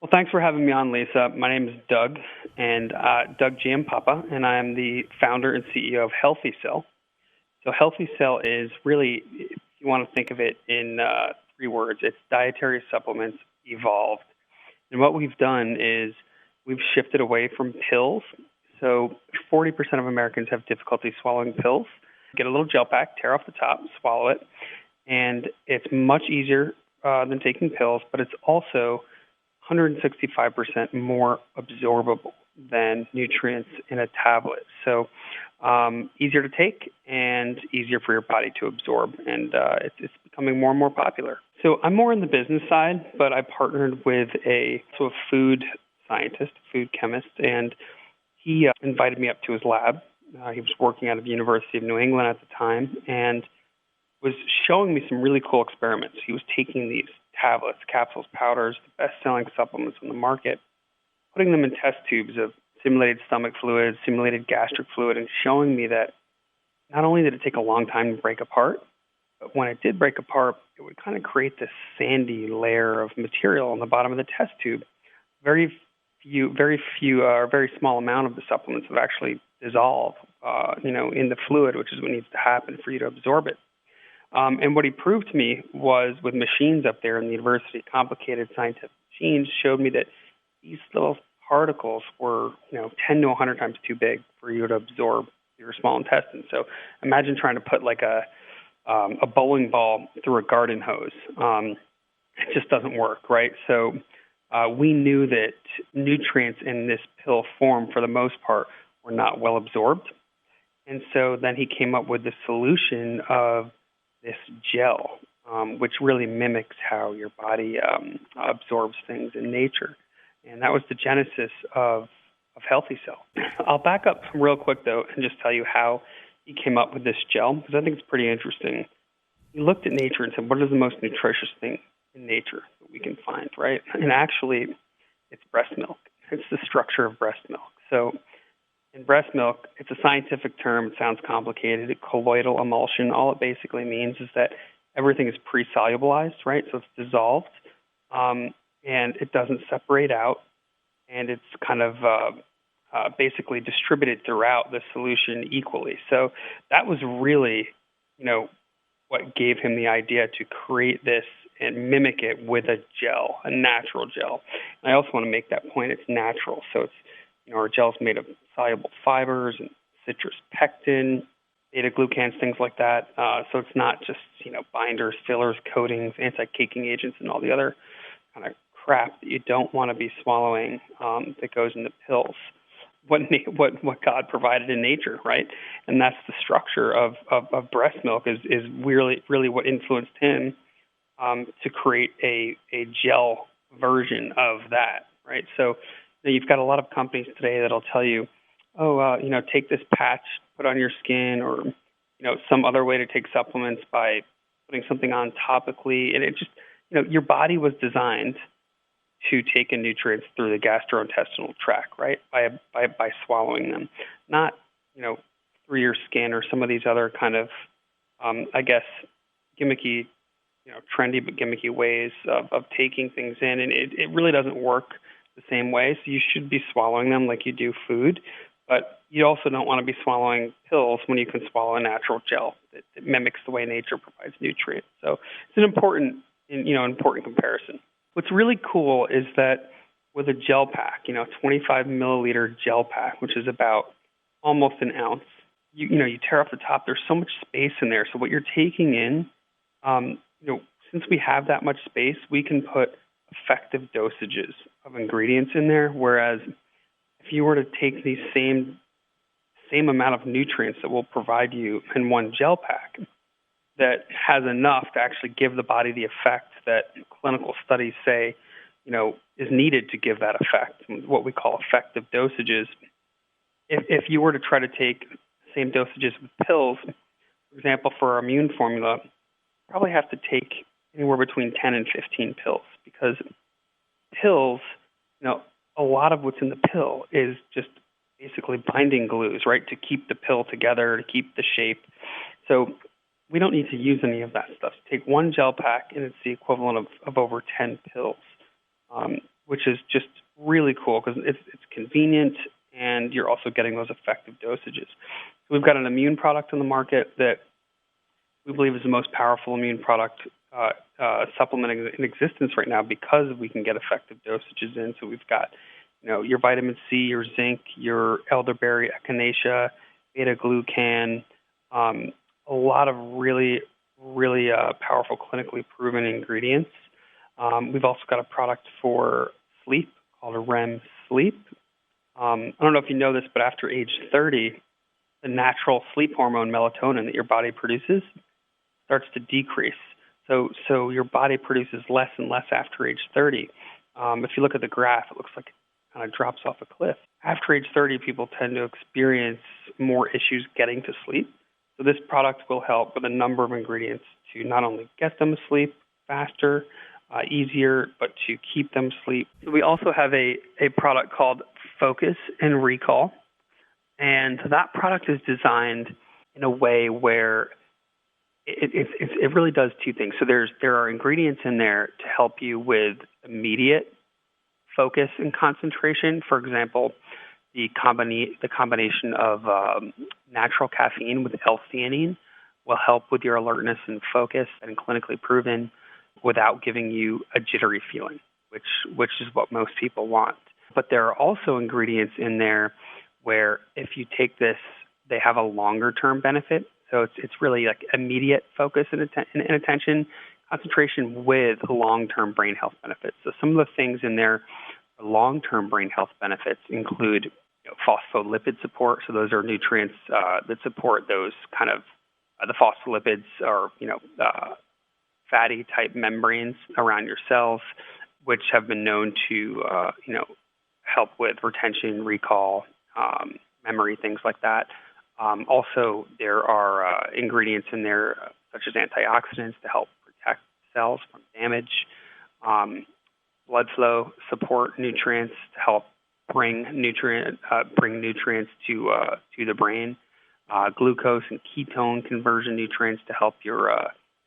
Well, thanks for having me on, Lisa. My name is Doug, and Doug Giampapa, and I am the founder and CEO of Healthy Cell. So Healthy Cell is really, if you want to think of it in three words, it's dietary supplements evolved. And what we've done is we've shifted away from pills. So 40% of Americans have difficulty swallowing pills. Get a little gel pack, tear off the top, swallow it, and it's much easier than taking pills, but it's also 165% more absorbable than nutrients in a tablet. So easier to take and easier for your body to absorb, and it's becoming more and more popular. So I'm more in the business side, but I partnered with a food scientist, food chemist, and he invited me up to his lab. He was working out of the University of New England at the time and was showing me some really cool experiments. He was taking these tablets, capsules, powders, the best-selling supplements on the market, putting them in test tubes of simulated stomach fluid, simulated gastric fluid, and showing me that not only did it take a long time to break apart, but when it did break apart, it would kind of create this sandy layer of material on the bottom of the test tube. Very small amount of the supplements would actually dissolve, in the fluid, which is what needs to happen for you to absorb it. And what he proved to me was with machines up there in the university, complicated scientific machines, showed me that these little particles were, 10 to 100 times too big for you to absorb your small intestine. So imagine trying to put like a bowling ball through a garden hose. It just doesn't work, right? So we knew that nutrients in this pill form, for the most part, were not well absorbed. And so then he came up with the solution of this gel, which really mimics how your body absorbs things in nature. And that was the genesis of Healthy Cell. I'll back up real quick, though, and just tell you how he came up with this gel, because I think it's pretty interesting. He looked at nature and said, what is the most nutritious thing in nature that we can find, right? And actually, it's breast milk. It's the structure of breast milk. So in breast milk, it's a scientific term. It sounds complicated. A colloidal emulsion. All it basically means is that everything is pre-solubilized, right? So it's dissolved, and it doesn't separate out, and it's kind of basically distributed throughout the solution equally. So that was really, what gave him the idea to create this and mimic it with a gel, a natural gel. And I also want to make that point. It's natural. So it's, our gel is made of soluble fibers and citrus pectin, beta-glucans, things like that. So it's not just, binders, fillers, coatings, anti-caking agents, and all the other kind of crap that you don't want to be swallowing that goes in the pills. What God provided in nature, right? And that's the structure of breast milk is really what influenced him to create a gel version of that, right? So you've got a lot of companies today that'll tell you, take this patch, put on your skin, or, some other way to take supplements by putting something on topically. And it just, your body was designed to take in nutrients through the gastrointestinal tract, right? By swallowing them, not, through your skin or some of these other kind of, gimmicky, trendy but gimmicky ways of taking things in. And it really doesn't work the same way. So you should be swallowing them like you do food, but you also don't want to be swallowing pills when you can swallow a natural gel that mimics the way nature provides nutrients. So it's an important comparison. What's really cool is that with a gel pack, 25 milliliter gel pack, which is about almost an ounce, you tear off the top. There's so much space in there. So what you're taking in, since we have that much space, we can put effective dosages of ingredients in there. Whereas if you were to take the same amount of nutrients that we'll provide you in one gel pack, that has enough to actually give the body the effect that clinical studies say, is needed to give that effect, what we call effective dosages. If you were to try to take the same dosages with pills, for example, for our immune formula, you probably have to take anywhere between 10 and 15 pills, because pills, a lot of what's in the pill is just basically binding glues, right, to keep the pill together, to keep the shape. So we don't need to use any of that stuff. Take one gel pack, and it's the equivalent of over 10 pills. which is just really cool because it's convenient and you're also getting those effective dosages. So we've got an immune product on the market that we believe is the most powerful immune product supplement in existence right now because we can get effective dosages in. So we've got, your vitamin C, your zinc, your elderberry, echinacea, beta-glucan, a lot of really powerful clinically proven ingredients. We've also got a product for sleep called a REM sleep. I don't know if you know this, but after age 30, the natural sleep hormone melatonin that your body produces starts to decrease. So your body produces less and less after age 30. If you look at the graph, it looks like it kind of drops off a cliff. After age 30, people tend to experience more issues getting to sleep. So this product will help with a number of ingredients to not only get them asleep faster, easier, but to keep them asleep. So we also have a product called Focus and Recall. And that product is designed in a way where it really does two things. So there are ingredients in there to help you with immediate focus and concentration. For example, the combination of natural caffeine with L-theanine will help with your alertness and focus, and clinically proven without giving you a jittery feeling, which is what most people want. But there are also ingredients in there where if you take this, they have a longer-term benefit. So it's really like immediate focus and attention, concentration with long-term brain health benefits. So some of the things in there, long-term brain health benefits include phospholipid support. So those are nutrients that support those kind of the phospholipids are fatty type membranes around your cells, which have been known to help with retention, recall, memory, things like that. Also, there are ingredients in there such as antioxidants to help protect cells from damage, blood flow support nutrients to help bring nutrients to the brain, glucose and ketone conversion nutrients to help your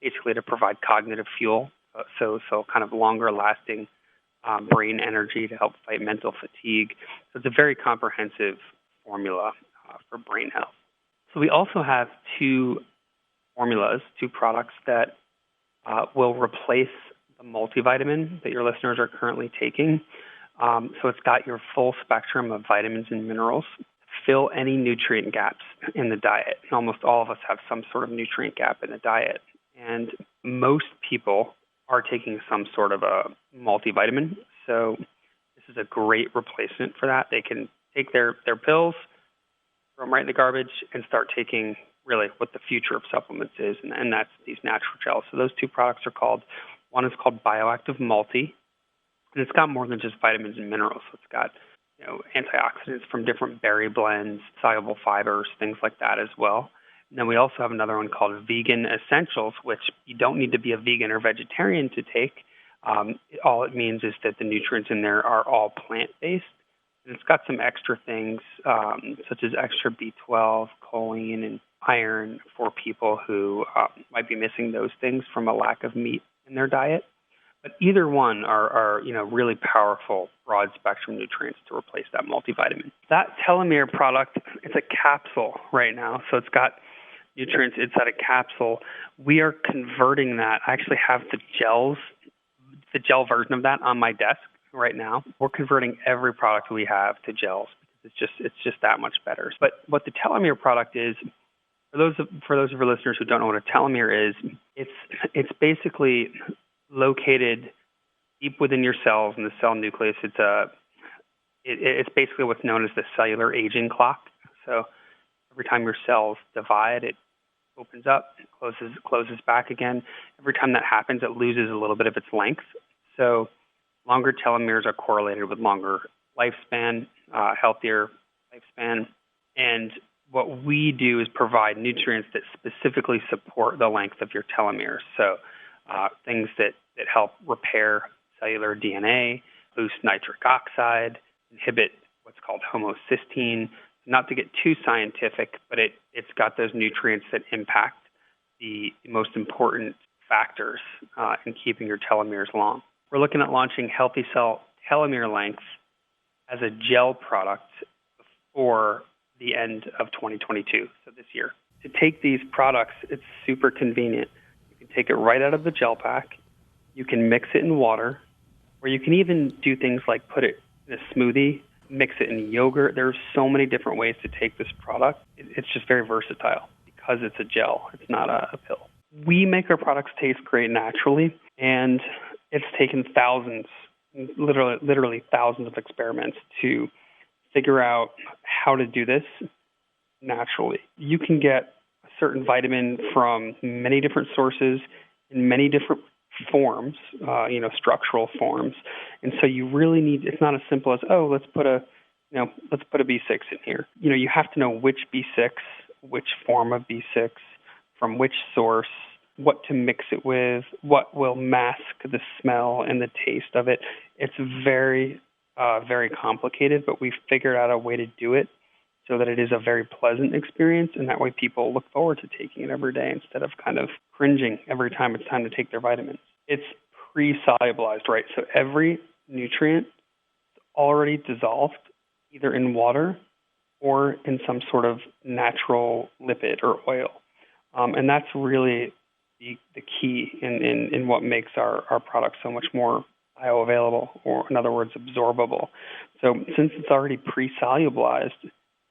basically to provide cognitive fuel, so kind of longer lasting brain energy to help fight mental fatigue. So it's a very comprehensive formula for brain health. So we also have two products that will replace the multivitamin that your listeners are currently taking. So it's got your full spectrum of vitamins and minerals to fill any nutrient gaps in the diet. And almost all of us have some sort of nutrient gap in the diet. And most people are taking some sort of a multivitamin. So this is a great replacement for that. They can take their pills, throw them right in the garbage, and start taking really what the future of supplements is, and that's these natural gels. So those two products are called, one is called Bioactive Multi, and it's got more than just vitamins and minerals. So it's got antioxidants from different berry blends, soluble fibers, things like that as well. And then we also have another one called Vegan Essentials, which you don't need to be a vegan or vegetarian to take. All it means is that the nutrients in there are all plant-based. And it's got some extra things, such as extra B12, choline, and iron for people who might be missing those things from a lack of meat in their diet. But either one are really powerful broad-spectrum nutrients to replace that multivitamin. That telomere product, it's a capsule right now, so it's got nutrients inside a capsule. We are converting that. I actually have the gel version of that on my desk right now. We're converting every product we have to gels because it's just that much better. But what the telomere product is, for those of your listeners who don't know what a telomere is, it's basically located deep within your cells in the cell nucleus. It's basically what's known as the cellular aging clock. So every time your cells divide, it opens up, closes back again. Every time that happens, it loses a little bit of its length. So longer telomeres are correlated with longer lifespan, healthier lifespan. And what we do is provide nutrients that specifically support the length of your telomeres. So things that help repair cellular DNA, boost nitric oxide, inhibit what's called homocysteine. Not to get too scientific, but it's got those nutrients that impact the most important factors in keeping your telomeres long. We're looking at launching Healthy Cell telomere length as a gel product before the end of 2022, so this year. To take these products, it's super convenient. You can take it right out of the gel pack. You can mix it in water, or you can even do things like put it in a smoothie, mix it in yogurt. There's so many different ways to take this product. It's just very versatile because it's a gel. It's not a pill. We make our products taste great naturally, and it's taken thousands, literally thousands of experiments to figure out how to do this naturally. You can get a certain vitamin from many different sources in many different forms, structural forms. And so you really need, it's not as simple as, let's put a B6 in here. You have to know which B6, which form of B6, from which source, what to mix it with, what will mask the smell and the taste of it. It's very, very complicated, but we've figured out a way to do it so that it is a very pleasant experience, and that way people look forward to taking it every day instead of kind of cringing every time it's time to take their vitamins. It's pre-solubilized, right? So every nutrient is already dissolved either in water or in some sort of natural lipid or oil. And that's really the key in what makes our products so much more bioavailable, or in other words, absorbable. So since it's already pre-solubilized,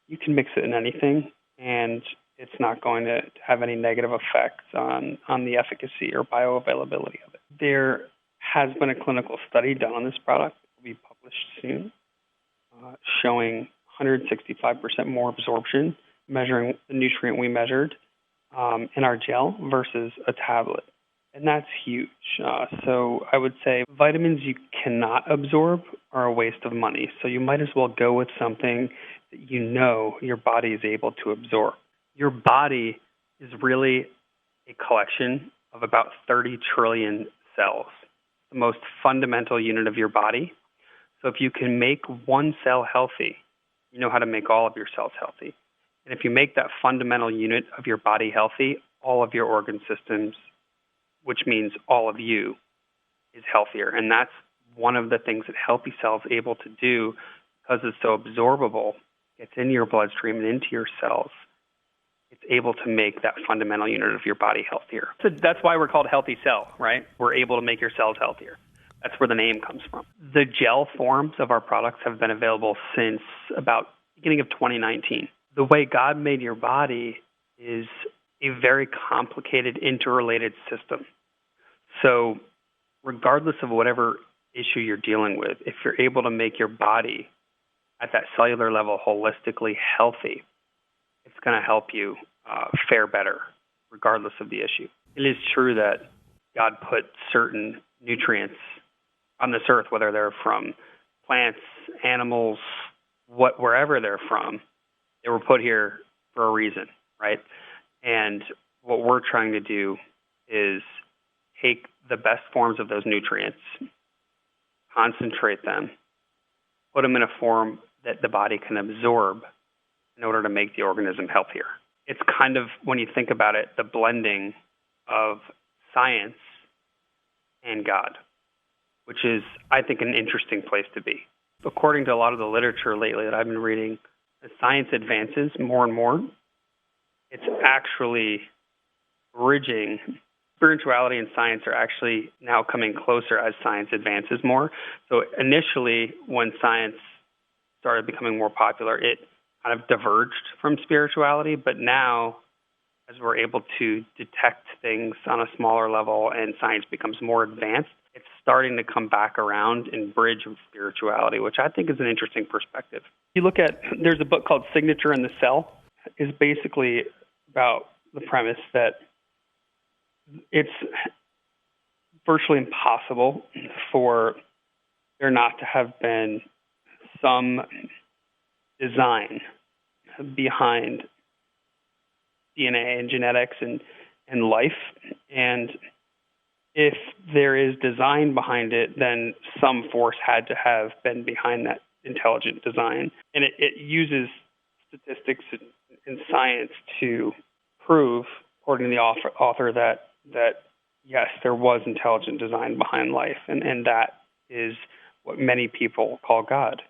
you can mix it in anything, and it's not going to have any negative effects on the efficacy or bioavailability of it. There has been a clinical study done on this product, will be published soon, showing 165% more absorption, measuring the nutrient we measured in our gel versus a tablet. And that's huge. So I would say vitamins you cannot absorb are a waste of money. So you might as well go with something that you know your body is able to absorb. Your body is really a collection of about 30 trillion cells, the most fundamental unit of your body. So if you can make one cell healthy, you know how to make all of your cells healthy. And if you make that fundamental unit of your body healthy, all of your organ systems, which means all of you, is healthier. And that's one of the things that healthy cells are able to do, because it's so absorbable, gets in your bloodstream and into your cells. It's able to make that fundamental unit of your body healthier. So that's why we're called Healthy Cell, right? We're able to make your cells healthier. That's where the name comes from. The gel forms of our products have been available since about the beginning of 2019. The way God made your body is a very complicated, interrelated system. So regardless of whatever issue you're dealing with, if you're able to make your body at that cellular level holistically healthy, it's going to help you fare better regardless of the issue. It is true that God put certain nutrients on this earth, whether they're from plants, animals, wherever they're from, they were put here for a reason, right? And what we're trying to do is take the best forms of those nutrients, concentrate them, put them in a form that the body can absorb in order to make the organism healthier. It's kind of, when you think about it, the blending of science and God, which is, I think, an interesting place to be. According to a lot of the literature lately that I've been reading, as science advances more and more, it's actually bridging. Spirituality and science are actually now coming closer as science advances more. So initially, when science started becoming more popular, it kind of diverged from spirituality. But now, as we're able to detect things on a smaller level and science becomes more advanced, it's starting to come back around and bridge with spirituality, which I think is an interesting perspective. You look at, there's a book called Signature in the Cell. Is basically about the premise that it's virtually impossible for there not to have been some design behind DNA and genetics and life. And if there is design behind it, then some force had to have been behind that intelligent design. And it uses statistics and science to prove, according to the author, that yes, there was intelligent design behind life, and that is what many people call God.